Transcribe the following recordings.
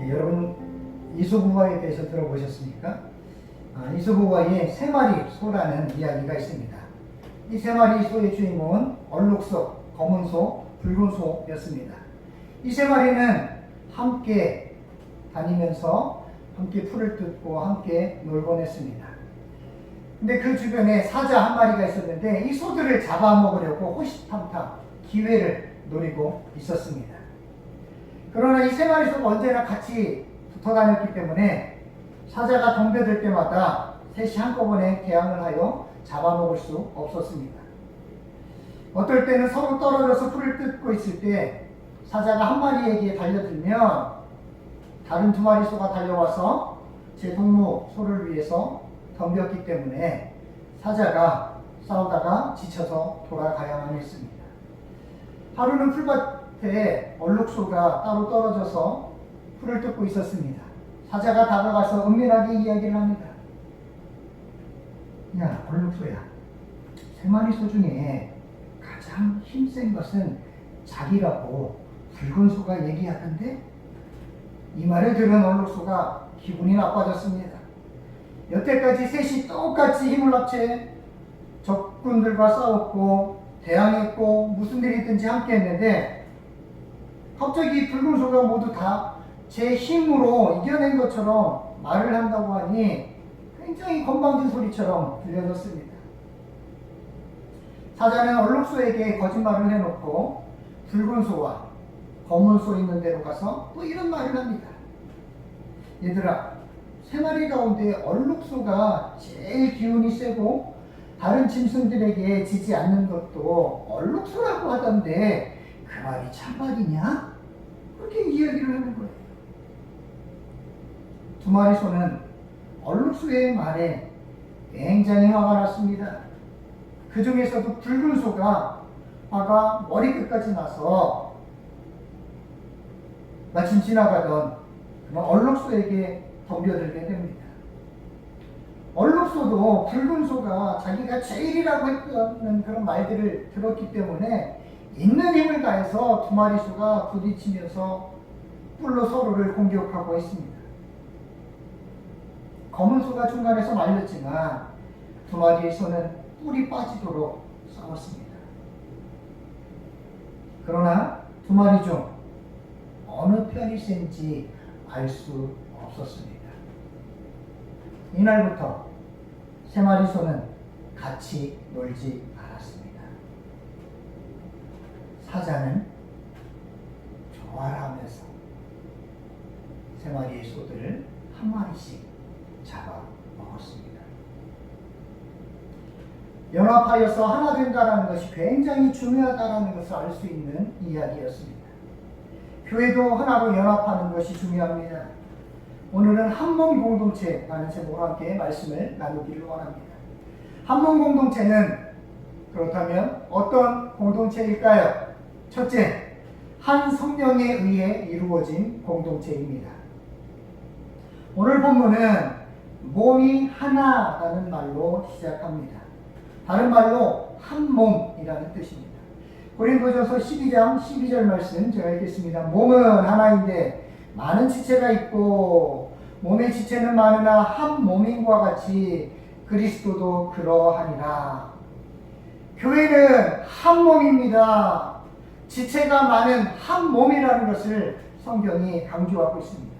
여러분 이소부화에 대해서 들어보셨습니까? 이소부화에 세 마리 소라는 이야기가 있습니다. 이 세 마리 소의 주인공은 얼룩소, 검은 소, 붉은 소였습니다. 이 세 마리는 함께 다니면서 함께 풀을 뜯고 함께 놀곤 했습니다. 근데 그 주변에 사자 한 마리가 있었는데 이 소들을 잡아먹으려고 호시탐탐 기회를 노리고 있었습니다. 그러나 이 세 마리 소가 언제나 같이 붙어 다녔기 때문에 사자가 덤벼들 때마다 셋이 한꺼번에 대항을 하여 잡아먹을 수 없었습니다. 어떨 때는 서로 떨어져서 풀을 뜯고 있을 때 사자가 한 마리에게 달려들면 다른 두 마리 소가 달려와서 제 동무 소를 위해서 덤볐기 때문에 사자가 싸우다가 지쳐서 돌아가야만 했습니다. 하루는 풀밭에 얼룩소가 따로 떨어져서 풀을 뜯고 있었습니다. 사자가 다가가서 은밀하게 이야기를 합니다. 야, 얼룩소야. 세 마리 소 중에 가장 힘센 것은 자기라고 붉은 소가 얘기하던데? 이 말을 들은 얼룩소가 기분이 나빠졌습니다. 여태까지 셋이 똑같이 힘을 합쳐 적군들과 싸웠고 대항했고 무슨 일이 있든지 함께 했는데 갑자기 붉은 소가 모두 다 제 힘으로 이겨낸 것처럼 말을 한다고 하니 굉장히 건방진 소리처럼 들려졌습니다. 사자는 얼룩소에게 거짓말을 해놓고 붉은 소와 검은 소 있는 데로 가서 또 이런 말을 합니다. 얘들아, 세 마리 가운데 얼룩소가 제일 기운이 세고 다른 짐승들에게 지지 않는 것도 얼룩소라고 하던데 그 말이 참말이냐? 그렇게 이야기를 하는 거예요. 두 마리 소는 얼룩소의 말에 굉장히 화가 났습니다. 그 중에서도 붉은 소가 화가 머리끝까지 나서 마침 지나가던 얼룩소에게 덤벼들게 됩니다. 얼룩소도 붉은 소가 자기가 제일이라고 했던 그런 말들을 들었기 때문에 있는 힘을 다해서 두 마리 소가 부딪히면서 뿔로 서로를 공격하고 있습니다. 검은 소가 중간에서 말렸지만 두 마리의 소는 뿔이 빠지도록 싸웠습니다. 그러나 두 마리 중 어느 편이 센지 알 수 없었습니다. 이날부터 세 마리 소는 같이 놀지 않았습니다. 사자는 좋아하면서 세 마리의 소들을 한 마리씩 잡아 먹었습니다. 연합하여서 하나 된다는 것이 굉장히 중요하다는 것을 알 수 있는 이야기였습니다. 교회도 하나로 연합하는 것이 중요합니다. 오늘은 한몸 공동체라는 제목으로 함께 말씀을 나누기를 원합니다. 한몸 공동체는 그렇다면 어떤 공동체일까요? 첫째, 한 성령에 의해 이루어진 공동체입니다. 오늘 본문은 몸이 하나라는 말로 시작합니다. 다른 말로 한 몸이라는 뜻입니다. 고린도전서 12장 12절 말씀 제가 읽겠습니다. 몸은 하나인데 많은 지체가 있고 몸의 지체는 많으나 한 몸인과 같이 그리스도도 그러하니라. 교회는 한 몸입니다. 지체가 많은 한 몸이라는 것을 성경이 강조하고 있습니다.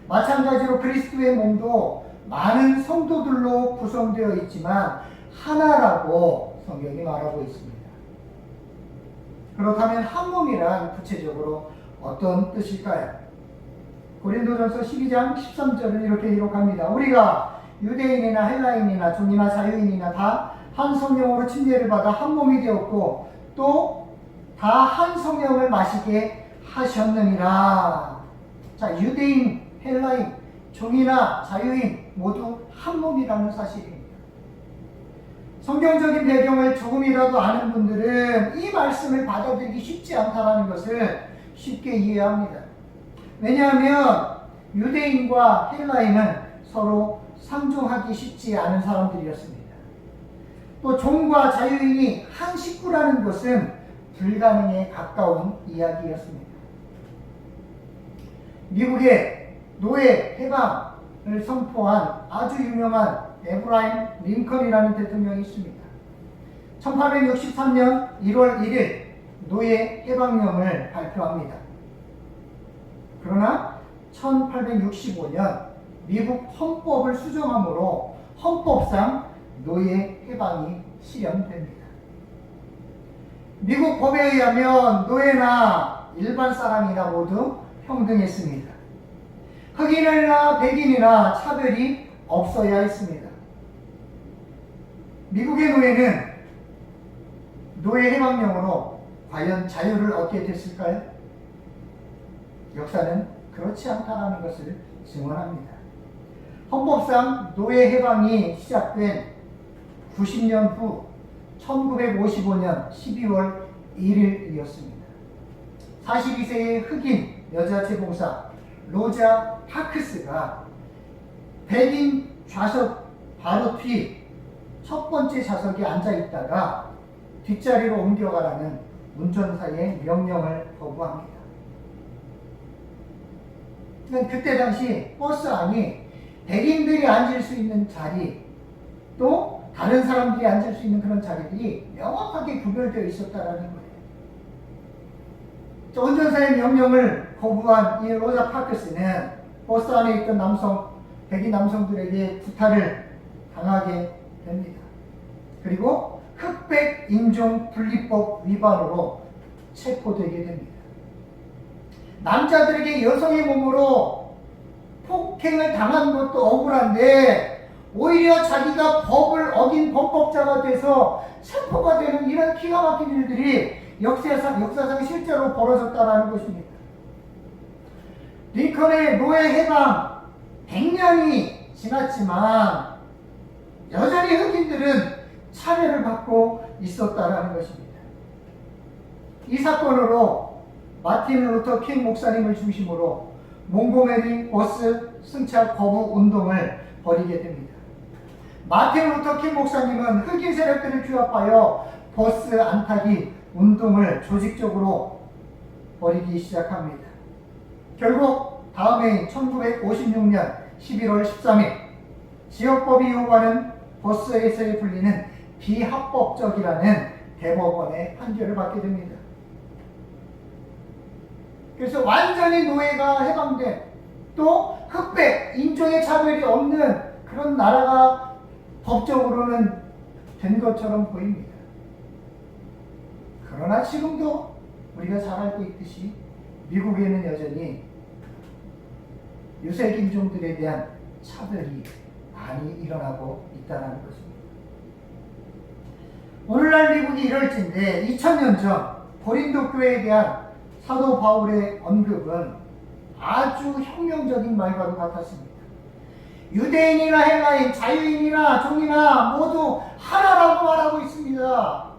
마찬가지로 그리스도의 몸도 많은 성도들로 구성되어 있지만 하나라고 성경이 말하고 있습니다. 그렇다면 한 몸이란 구체적으로 어떤 뜻일까요? 고린도전서 12장 13절은 이렇게 기록합니다. 우리가 유대인이나 헬라인이나 종이나 자유인이나 다 한 성령으로 침례를 받아 한 몸이 되었고 또 다 한 성령을 마시게 하셨느니라. 자, 유대인, 헬라인, 종이나 자유인 모두 한 몸이라는 사실입니다. 성경적인 배경을 조금이라도 아는 분들은 이 말씀을 받아들이기 쉽지 않다는 것을 쉽게 이해합니다. 왜냐하면 유대인과 헬라인은 서로 상종하기 쉽지 않은 사람들이었습니다. 또 종과 자유인이 한 식구라는 것은 불가능에 가까운 이야기였습니다. 미국에 노예 해방을 선포한 아주 유명한 에브라임 링컨이라는 대통령이 있습니다. 1863년 1월 1일 노예 해방령을 발표합니다. 그러나 1865년 미국 헌법을 수정함으로 헌법상 노예 해방이 실현됩니다. 미국 법에 의하면 노예나 일반 사람이나 모두 평등했습니다. 흑인이나 백인이나 차별이 없어야 했습니다. 미국의 노예는 노예 해방령으로 과연 자유를 얻게 됐을까요? 역사는 그렇지 않다는 것을 증언합니다. 헌법상 노예 해방이 시작된 90년 후 1955년 12월 1일이었습니다. 42세의 흑인 여자 재봉사 로자 파크스가 백인 좌석 바로 뒤 첫 번째 좌석에 앉아 있다가 뒷자리로 옮겨가라는 운전사의 명령을 거부합니다. 그때 당시 버스 안이 백인들이 앉을 수 있는 자리, 또 다른 사람들이 앉을 수 있는 그런 자리들이 명확하게 구별되어 있었다는 거예요. 운전사의 명령을 거부한 이 로자 파크스는 버스 안에 있던 백인 남성들에게 구타를 당하게 됩니다. 그리고 흑백 인종 분리법 위반으로 체포되게 됩니다. 남자들에게 여성의 몸으로 폭행을 당한 것도 억울한데 오히려 자기가 법을 어긴 범법자가 돼서 체포가 되는 이런 기가 막힌 일들이 역사상 실제로 벌어졌다는 것입니다. 링컨의 노예 해방 100년이 지났지만 여전히 흑인들은 차별을 받고 있었다는 것입니다. 이 사건으로 마틴 루터 킹 목사님을 중심으로 몽고메리 버스 승차 거부 운동을 벌이게 됩니다. 마틴 루터 킹 목사님은 흑인 세력들을 규합하여 버스 안타기 운동을 조직적으로 벌이기 시작합니다. 결국 다음해인 1956년 11월 13일 지역법이 요구하는 버스에서 불리는 비합법적이라는 대법원의 판결을 받게 됩니다. 그래서 완전히 노예가 해방된, 또 흑백 인종의 차별이 없는 그런 나라가 법적으로는 된 것처럼 보입니다. 그러나 지금도 우리가 잘 알고 있듯이 미국에는 여전히 유색 인종들에 대한 차별이 많이 일어나고 있다는 것입니다. 오늘날 미국이 이럴진데 2000년 전 고린도 교회에 대한 사도 바울의 언급은 아주 혁명적인 말과도 같았습니다. 유대인이나 헬라인, 자유인이나 종이나 모두 하나라고 말하고 있습니다.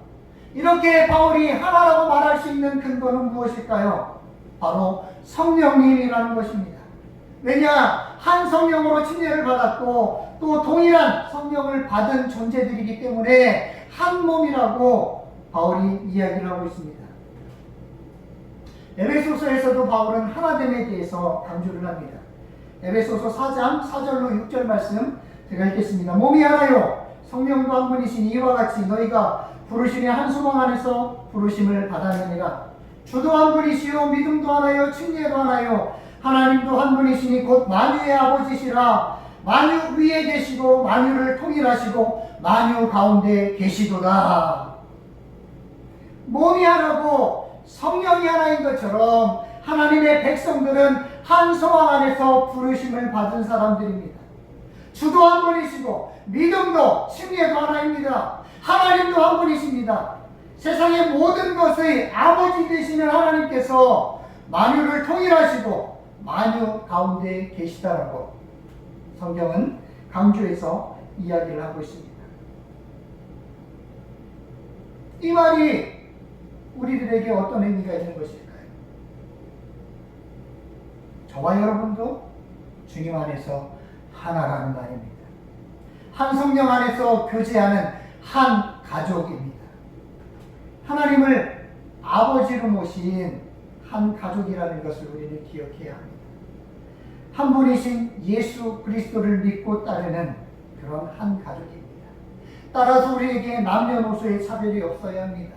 이렇게 바울이 하나라고 말할 수 있는 근거는 무엇일까요? 바로 성령님이라는 것입니다. 왜냐? 한 성령으로 침례를 받았고 또 동일한 성령을 받은 존재들이기 때문에 한 몸이라고 바울이 이야기를 하고 있습니다. 에베소서에서도 바울은 하나됨에 대해서 강조를 합니다. 에베소서 4장 4절로 6절 말씀 제가 읽겠습니다. 몸이 하나요 성령도 한 분이시니 이와 같이 너희가 부르심의 한 소망 안에서 부르심을 받았느니라. 주도 한 분이시요 믿음도 하나요 침례도 하나요 하나님도 한 분이시니 곧 만유의 아버지시라. 만유 위에 계시고 만유를 통일하시고 만유 가운데 계시도다. 몸이 하나고 성령이 하나인 것처럼 하나님의 백성들은 한 소망 안에서 부르심을 받은 사람들입니다. 주도 한 분이시고 믿음도 침례도 하나입니다. 하나님도 한 분이십니다. 세상의 모든 것의 아버지 되시는 하나님께서 만유를 통일하시고 만유 가운데 계시다라고 성경은 강조해서 이야기를 하고 있습니다. 이 말이 우리들에게 어떤 의미가 있는 것일까요? 저와 여러분도 주님 안에서 하나라는 말입니다. 한 성령 안에서 교제하는 한 가족입니다. 하나님을 아버지로 모신 한 가족이라는 것을 우리는 기억해야 합니다. 한 분이신 예수 그리스도를 믿고 따르는 그런 한 가족입니다. 따라서 우리에게 남녀노소의 차별이 없어야 합니다.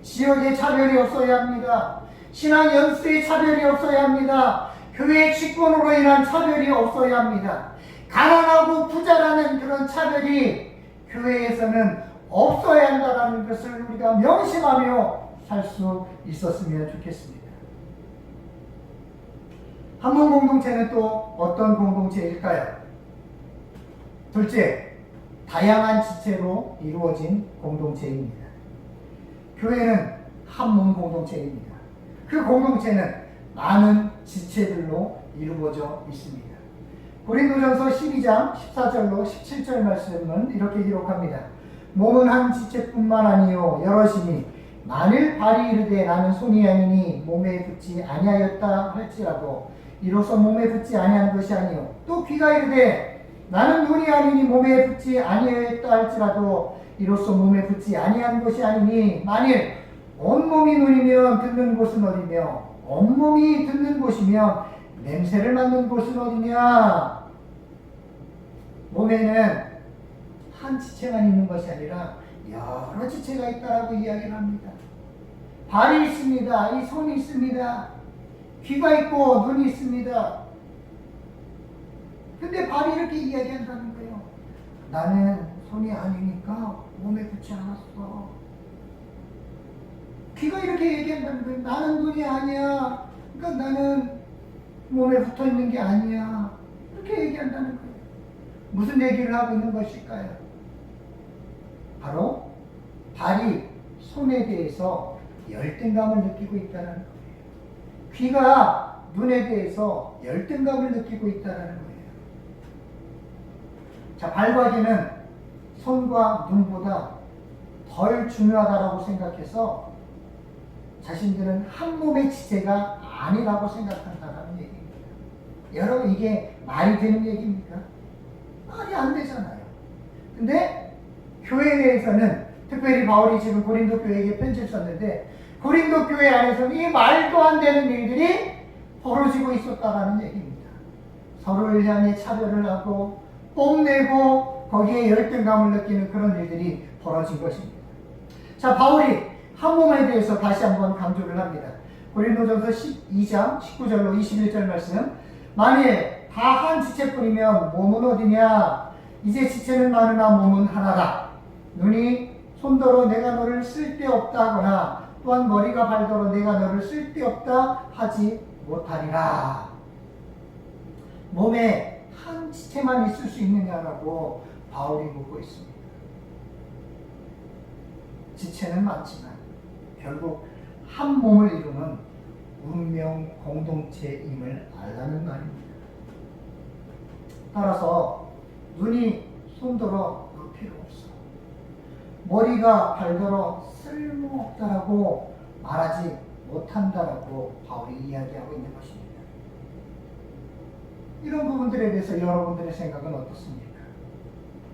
지역의 차별이 없어야 합니다. 신앙 연수의 차별이 없어야 합니다. 교회 직권으로 인한 차별이 없어야 합니다. 가난하고 부자라는 그런 차별이 교회에서는 없어야 한다는 것을 우리가 명심하며 살 수 있었으면 좋겠습니다. 한문 공동체는 또 어떤 공동체일까요? 둘째, 다양한 지체로 이루어진 공동체입니다. 교회는 한문 공동체입니다. 그 공동체는 많은 지체들로 이루어져 있습니다. 고린도전서 12장 14절로 17절 말씀은 이렇게 기록합니다. 몸은 한 지체뿐만 아니요 여럿이니 만일 발이 이르되 나는 손이 아니니 몸에 붙지 아니하였다 할지라도 이로써 몸에 붙지 아니한 것이 아니요 또 귀가 이르되 나는 눈이 아니니 몸에 붙지 아니하였다 할지라도 이로써 몸에 붙지 아니한 것이 아니니 만일 온몸이 눈이면 듣는 곳은 어디며 온몸이 듣는 곳이면 냄새를 맡는 곳은 어디냐. 몸에는 한 지체만 있는 것이 아니라 여러 지체가 있다라고 이야기를 합니다. 발이 있습니다. 이 손이 있습니다. 귀가 있고 눈이 있습니다. 근데 발이 이렇게 이야기한다는 거예요. 나는 손이 아니니까 몸에 붙지 않았어. 귀가 이렇게 얘기한다는 거예요. 나는 눈이 아니야. 그러니까 나는 몸에 붙어 있는 게 아니야. 이렇게 얘기한다는 거예요. 무슨 얘기를 하고 있는 것일까요? 바로 발이 손에 대해서 열등감을 느끼고 있다는 거예요. 귀가 눈에 대해서 열등감을 느끼고 있다는 거예요. 자, 발과 귀는 손과 눈보다 덜 중요하다고 생각해서 자신들은 한 몸의 지체가 아니라고 생각한다는 얘기입니다. 여러분, 이게 말이 되는 얘기입니까? 말이 안 되잖아요. 근데 교회 내에서는 특별히 바울이 지금 고린도 교회에게 편지를 썼는데 고린도 교회 안에서는 이 말도 안 되는 일들이 벌어지고 있었다는 얘기입니다. 서로를 향해 차별을 하고 뽐내고 거기에 열등감을 느끼는 그런 일들이 벌어진 것입니다. 자, 바울이 한 몸에 대해서 다시 한번 강조를 합니다. 고린도전서 12장 19절로 21절 말씀. 만일 다 한 지체뿐이면 몸은 어디냐? 이제 지체는 많으나 몸은 하나다. 눈이 손더러 내가 너를 쓸데없다 하거나 또한 머리가 발더러 내가 너를 쓸데없다 하지 못하리라. 몸에 한 지체만 있을 수 있느냐라고 바울이 묻고 있습니다. 지체는 많지만 결국 한 몸을 이루는 운명 공동체임을 알라는 말입니다. 따라서 눈이 손더러 볼 필요 없어. 머리가 발더러 쓸모없다라고 말하지 못한다라고 바울이 이야기하고 있는 것입니다. 이런 부분들에 대해서 여러분들의 생각은 어떻습니까?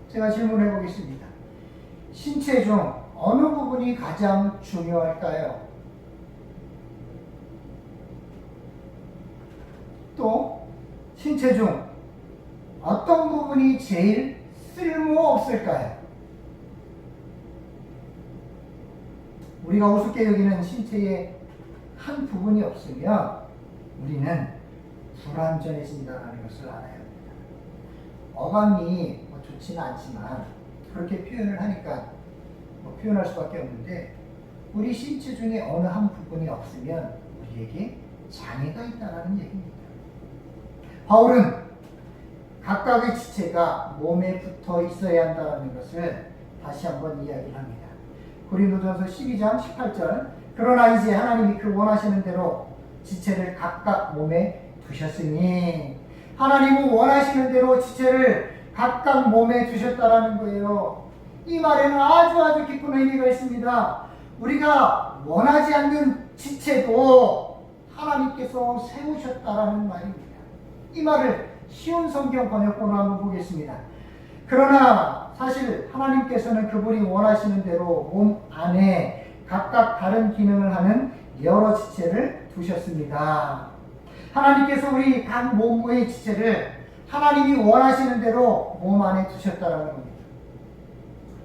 제가 질문해 보겠습니다. 신체 중 어느 부분이 가장 중요할까요? 또 신체 중 어떤 부분이 제일 쓸모없을까요? 우리가 우습게 여기는 신체의 한 부분이 없으면 우리는 불완전해진다는 것을 알아야 합니다. 어감이 좋지는 않지만 그렇게 표현을 하니까 표현할 수밖에 없는데 우리 신체 중에 어느 한 부분이 없으면 우리에게 장애가 있다는 얘기입니다. 바울은 각각의 지체가 몸에 붙어 있어야 한다는 것을 다시 한번 이야기를 합니다. 고린도전서 12장 18절. 그러나 이제 하나님이 그 원하시는 대로 지체를 각각 몸에 두셨으니, 하나님은 원하시는 대로 지체를 각각 몸에 두셨다라는 거예요. 이 말에는 아주 깊은 의미가 있습니다. 우리가 원하지 않는 지체도 하나님께서 세우셨다라는 말입니다. 이 말을 쉬운 성경 번역본으로 한번 보겠습니다. 그러나 사실 하나님께서는 그분이 원하시는 대로 몸 안에 각각 다른 기능을 하는 여러 지체를 두셨습니다. 하나님께서 우리 각 몸의 지체를 하나님이 원하시는 대로 몸 안에 두셨다라는 겁니다.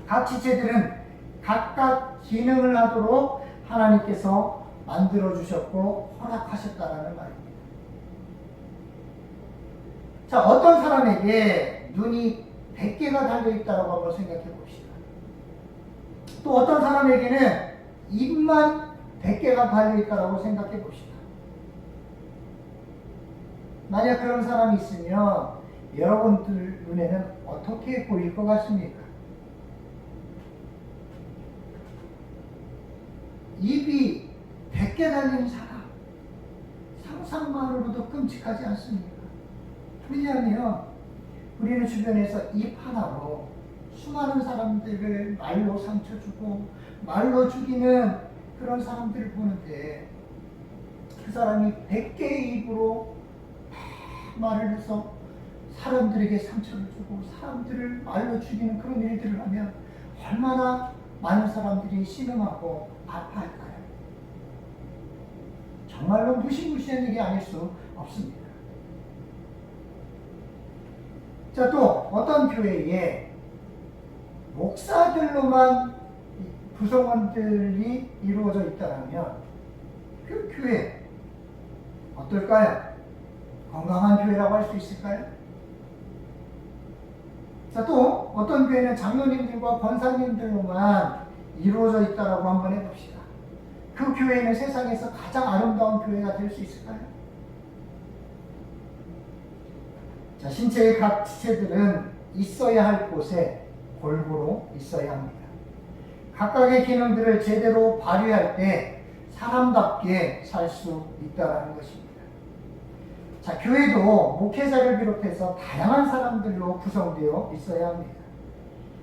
각 지체들은 각각 기능을 하도록 하나님께서 만들어 주셨고 허락하셨다라는 말입니다. 자, 어떤 사람에게 눈이 100개가 달려있다고 한번 생각해 봅시다. 또 어떤 사람에게는 입만 100개가 달려있다고 생각해 봅시다. 만약 그런 사람이 있으면 여러분들 눈에는 어떻게 보일 것 같습니까? 입이 100개 달린 사람, 상상만으로도 끔찍하지 않습니까? 왜냐하면 우리는 주변에서 입 하나로 수많은 사람들을 말로 상처 주고 말로 죽이는 그런 사람들을 보는데, 그 사람이 100개의 입으로 말을 해서 사람들에게 상처를 주고 사람들을 말로 죽이는 그런 일들을 하면 얼마나 많은 사람들이 신음하고 아파할까요? 정말로 무시무시한 일이 아닐 수 없습니다. 자, 또 어떤 교회에 목사들로만 구성원들이 이루어져 있다면 그 교회 어떨까요? 건강한 교회라고 할 수 있을까요? 자, 또 어떤 교회는 장로님들과 권사님들로만 이루어져 있다라고 한번 해봅시다. 그 교회는 세상에서 가장 아름다운 교회가 될 수 있을까요? 자, 신체의 각 지체들은 있어야 할 곳에 골고루 있어야 합니다. 각각의 기능들을 제대로 발휘할 때 사람답게 살 수 있다는 것입니다. 자, 교회도 목회자를 비롯해서 다양한 사람들로 구성되어 있어야 합니다.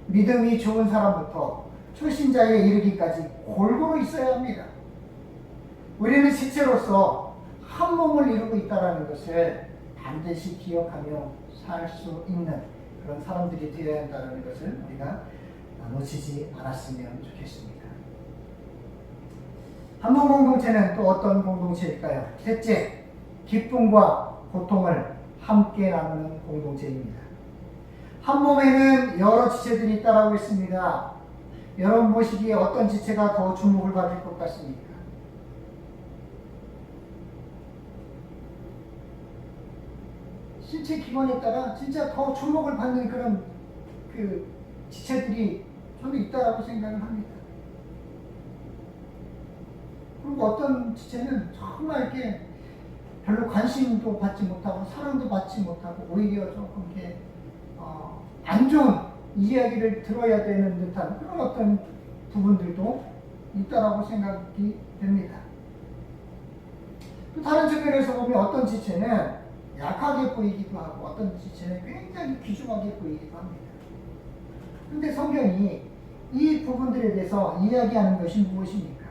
믿음이 좋은 사람부터 초신자에 이르기까지 골고루 있어야 합니다. 우리는 지체로서 한 몸을 이루고 있다는 것을 반드시 기억하며 살 수 있는 그런 사람들이 되어야 한다는 것을 우리가 놓치지 않았으면 좋겠습니다. 한 몸 공동체는 또 어떤 공동체일까요? 셋째, 기쁨과 고통을 함께 나누는 공동체입니다. 한 몸에는 여러 지체들이 있다고 했습니다. 여러분 보시기에 어떤 지체가 더 주목을 받을 것 같습니까? 신체 기관에 따라 진짜 더 주목을 받는 그런 그 지체들이 저는 있다라고 생각을 합니다. 그리고 어떤 지체는 정말 이렇게 별로 관심도 받지 못하고 사랑도 받지 못하고 오히려 조금 이렇게 안 좋은 이야기를 들어야 되는 듯한 그런 어떤 부분들도 있다라고 생각이 됩니다. 또 다른 측면에서 보면 어떤 지체는 약하게 보이기도 하고 어떤 지체는 굉장히 귀중하게 보이기도 합니다. 그런데 성경이 이 부분들에 대해서 이야기하는 것이 무엇입니까?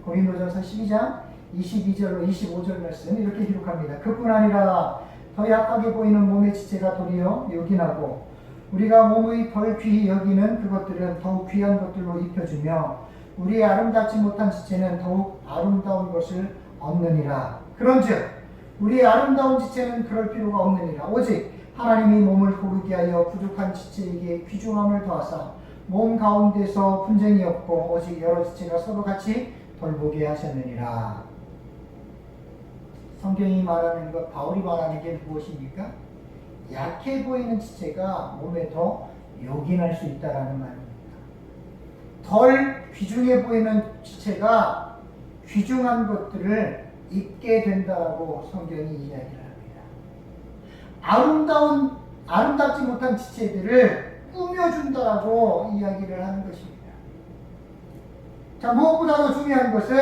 고린도전서 12장 22절로 25절 말씀 이렇게 기록합니다. 그뿐 아니라 더 약하게 보이는 몸의 지체가 도리어 요긴하고 우리가 몸의 덜 귀히 여기는 그것들은 더욱 귀한 것들로 입혀주며 우리의 아름답지 못한 지체는 더욱 아름다운 것을 얻느니라. 그런즉 우리의 아름다운 지체는 그럴 필요가 없느니라. 오직 하나님이 몸을 고르게 하여 부족한 지체에게 귀중함을 더하사 몸 가운데서 분쟁이 없고 오직 여러 지체가 서로 같이 돌보게 하셨느니라. 성경이 말하는 것, 바울이 말하는 게 무엇입니까? 약해 보이는 지체가 몸에 더 요긴할 수 있다는 말입니다. 덜 귀중해 보이는 지체가 귀중한 것들을 입게 된다고 성경이 이야기를 합니다. 아름답지 못한 지체들을 꾸며준다고 이야기를 하는 것입니다. 자, 무엇보다도 중요한 것은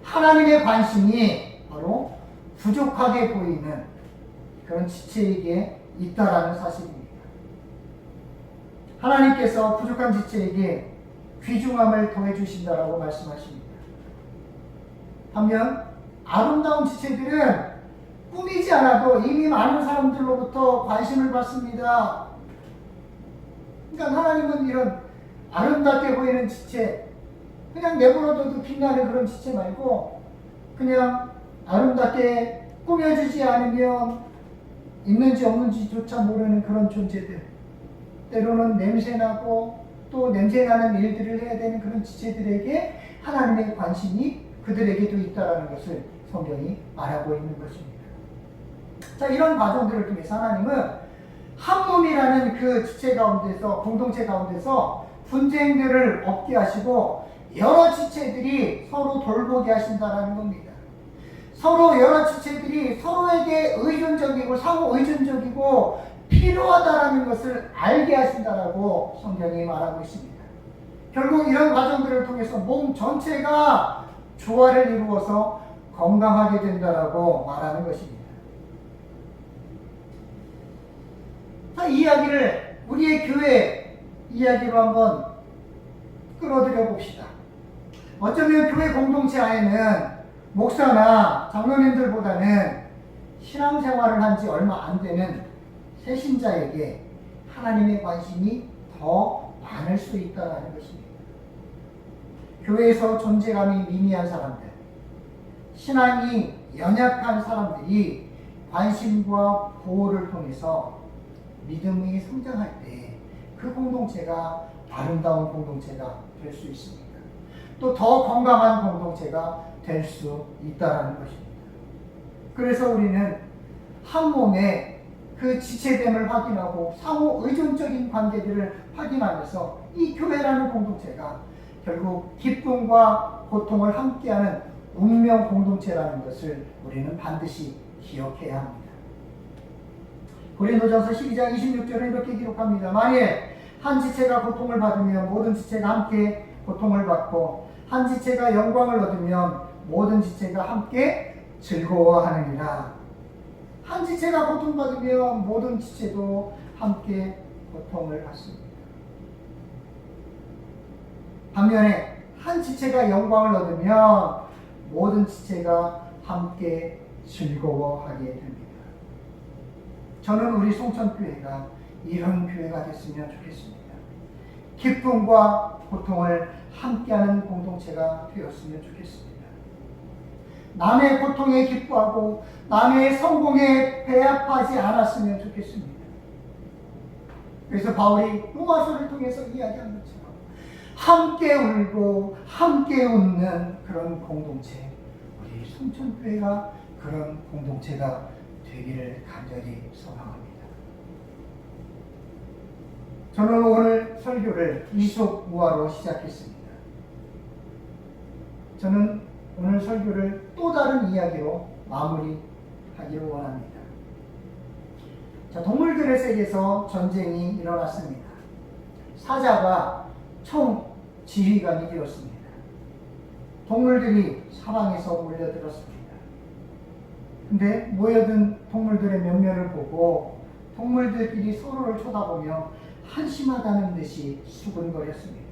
하나님의 관심이 바로 부족하게 보이는 그런 지체에게 있다라는 사실입니다. 하나님께서 부족한 지체에게 귀중함을 더해 주신다라고 말씀하십니다. 반면 아름다운 지체들은 꾸미지 않아도 이미 많은 사람들로부터 관심을 받습니다. 그러니까 하나님은 이런 아름답게 보이는 지체, 그냥 내버려둬도 빛나는 그런 지체 말고 그냥 아름답게 꾸며주지 않으면 있는지 없는지조차 모르는 그런 존재들, 때로는 냄새나고 또 냄새나는 일들을 해야 되는 그런 지체들에게 하나님의 관심이 그들에게도 있다는 것을 성경이 말하고 있는 것입니다. 자, 이런 과정들을 통해서 하나님은 한 몸이라는 그 지체 가운데서, 공동체 가운데서 분쟁들을 없게 하시고 여러 지체들이 서로 돌보게 하신다는 겁니다. 서로 여러 지체들이 서로에게 의존적이고 상호 의존적이고 필요하다라는 것을 알게 하신다라고 성경이 말하고 있습니다. 결국 이런 과정들을 통해서 몸 전체가 조화를 이루어서 건강하게 된다라고 말하는 것입니다. 자, 이 이야기를 우리의 교회 이야기로 한번 끌어들여 봅시다. 어쩌면 교회 공동체 안에는 목사나 장로님들보다는 신앙생활을 한 지 얼마 안 되는 새신자에게 하나님의 관심이 더 많을 수 있다는 것입니다. 교회에서 존재감이 미미한 사람들, 신앙이 연약한 사람들이 관심과 보호를 통해서 믿음이 성장할 때 그 공동체가 아름다운 공동체가 될 수 있습니다. 또 더 건강한 공동체가 될 수 있다는 것입니다. 그래서 우리는 한 몸의 그 지체됨을 확인하고 상호 의존적인 관계들을 확인하면서 이 교회라는 공동체가 결국 기쁨과 고통을 함께하는 운명 공동체라는 것을 우리는 반드시 기억해야 합니다. 고린도전서 12장 26절은 이렇게 기록합니다. 만일 한 지체가 고통을 받으면 모든 지체가 함께 고통을 받고 한 지체가 영광을 얻으면 모든 지체가 함께 즐거워하느니라. 한 지체가 고통받으면 모든 지체도 함께 고통을 받습니다. 반면에 한 지체가 영광을 얻으면 모든 지체가 함께 즐거워하게 됩니다. 저는 우리 송천교회가 이런 교회가 됐으면 좋겠습니다. 기쁨과 고통을 함께하는 공동체가 되었으면 좋겠습니다. 남의 고통에 기뻐하고 남의 성공에 배합하지 않았으면 좋겠습니다. 그래서 바울이 로마서를 통해서 이야기한 것처럼 함께 울고 함께 웃는 그런 공동체, 우리 송천교회가 그런 공동체가 되기를 간절히 소망합니다. 저는 오늘 설교를 이솝우화로 시작했습니다. 저는 오늘 설교를 또 다른 이야기로 마무리하기를 원합니다. 자, 동물들의 세계에서 전쟁이 일어났습니다. 사자가 총 지휘관이 되었습니다. 동물들이 사방에서 몰려들었습니다. 근데 모여든 동물들의 면면을 보고 동물들끼리 서로를 쳐다보며 한심하다는 듯이 수근거렸습니다.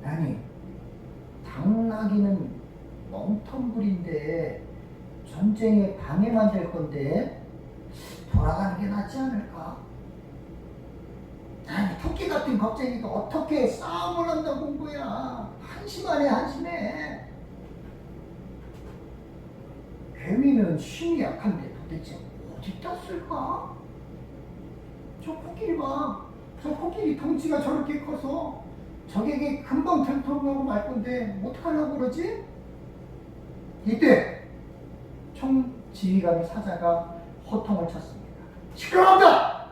아니, 당나귀는 멍텅구리인데 전쟁에 방해만 될 건데 돌아가는 게 낫지 않을까? 아니, 토끼 같은 겁쟁이가 어떻게 싸움을 한다고 온 거야? 한심하네, 한심해. 개미는 힘이 약한데 도대체 어디다 쓸까? 저 코끼리 봐. 저 코끼리 덩치가 저렇게 커서 적에게 금방 들통나고 말 건데 어떡하려고 그러지? 이때 총지휘관의 사자가 호통을 쳤습니다. 시끄럽다!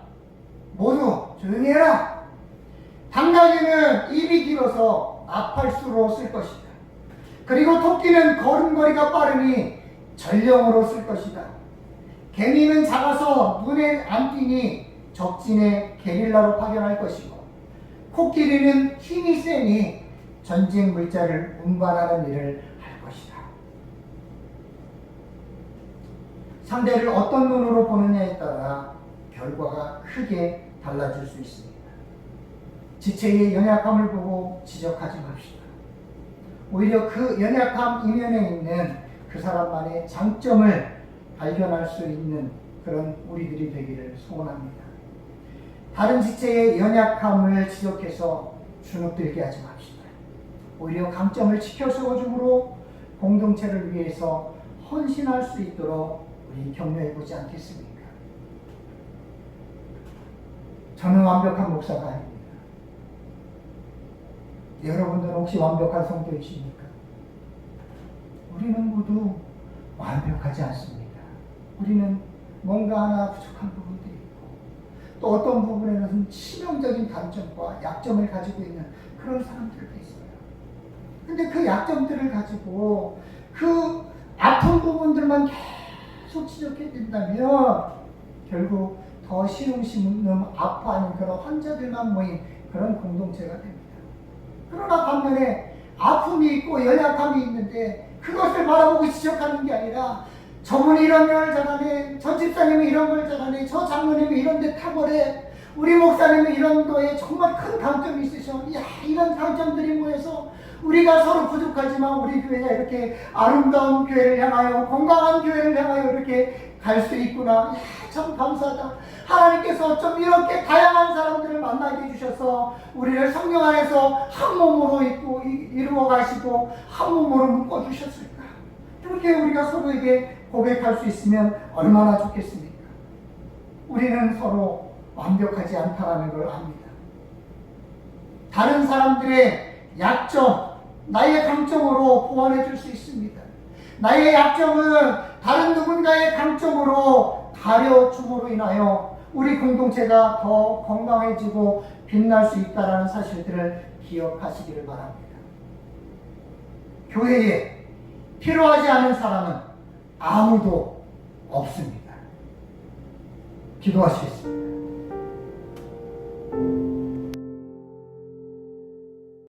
모두 조용히 해라! 당나귀는 입이 길어서 나팔수로 쓸 것이다. 그리고 토끼는 걸음걸이가 빠르니 전령으로 쓸 것이다. 개미는 작아서 눈에 안 띄니 적진에 게릴라로 파견할 것이고, 코끼리는 힘이 세니 전쟁 물자를 운반하는 일을 할 것이다. 상대를 어떤 눈으로 보느냐에 따라 결과가 크게 달라질 수 있습니다. 지체의 연약함을 보고 지적하지 맙시다. 오히려 그 연약함 이면에 있는 그 사람만의 장점을 발견할 수 있는 그런 우리들이 되기를 소원합니다. 다른 지체의 연약함을 지적해서 주눅들게 하지 맙시다. 오히려 강점을 지켜 세워줌으로 공동체를 위해서 헌신할 수 있도록 우리 격려해 보지 않겠습니까? 저는 완벽한 목사가 아닙니다. 여러분들은 혹시 완벽한 성도이십니까? 우리는 모두 완벽하지 않습니다. 우리는 뭔가 하나 부족한 부분들이 있고 또 어떤 부분에는 치명적인 단점과 약점을 가지고 있는 그런 사람들도 있어요. 근데 그 약점들을 가지고 그 아픈 부분들만 계속 지적해 된다면 결국 더 시름시름 아파하는 그런 환자들만 모인 그런 공동체가 됩니다. 그러나 반면에 아픔이 있고 연약함이 있는데 그것을 바라보고 지적하는 게 아니라 저분이 이런 걸 잘하네, 저 집사님이 이런 걸 잘하네, 저 장로님이 이런 데 탁월해, 우리 목사님이 이런 거에 정말 큰 강점이 있으셔. 야, 이런 강점들이 모여서 우리가 서로 부족하지만 우리 교회가 이렇게 아름다운 교회를 향하여 건강한 교회를 향하여 이렇게 갈 수 있구나. 야, 참 감사하다. 하나님께서 좀 이렇게 다양한 사람들을 만나게 해주셔서 우리를 성령 안에서 한 몸으로 이루어 가시고 한 몸으로 묶어 주셨을까. 그렇게 우리가 서로에게 고백할 수 있으면 얼마나 좋겠습니까? 우리는 서로 완벽하지 않다라는 걸 압니다. 다른 사람들의 약점, 나의 강점으로 보완해 줄 수 있습니다. 나의 약점은 다른 누군가의 강점으로 가려줌으로 인하여 우리 공동체가 더 건강해지고 빛날 수 있다는 사실들을 기억하시기를 바랍니다. 교회에 필요하지 않은 사람은 아무도 없습니다. 기도하시겠습니다.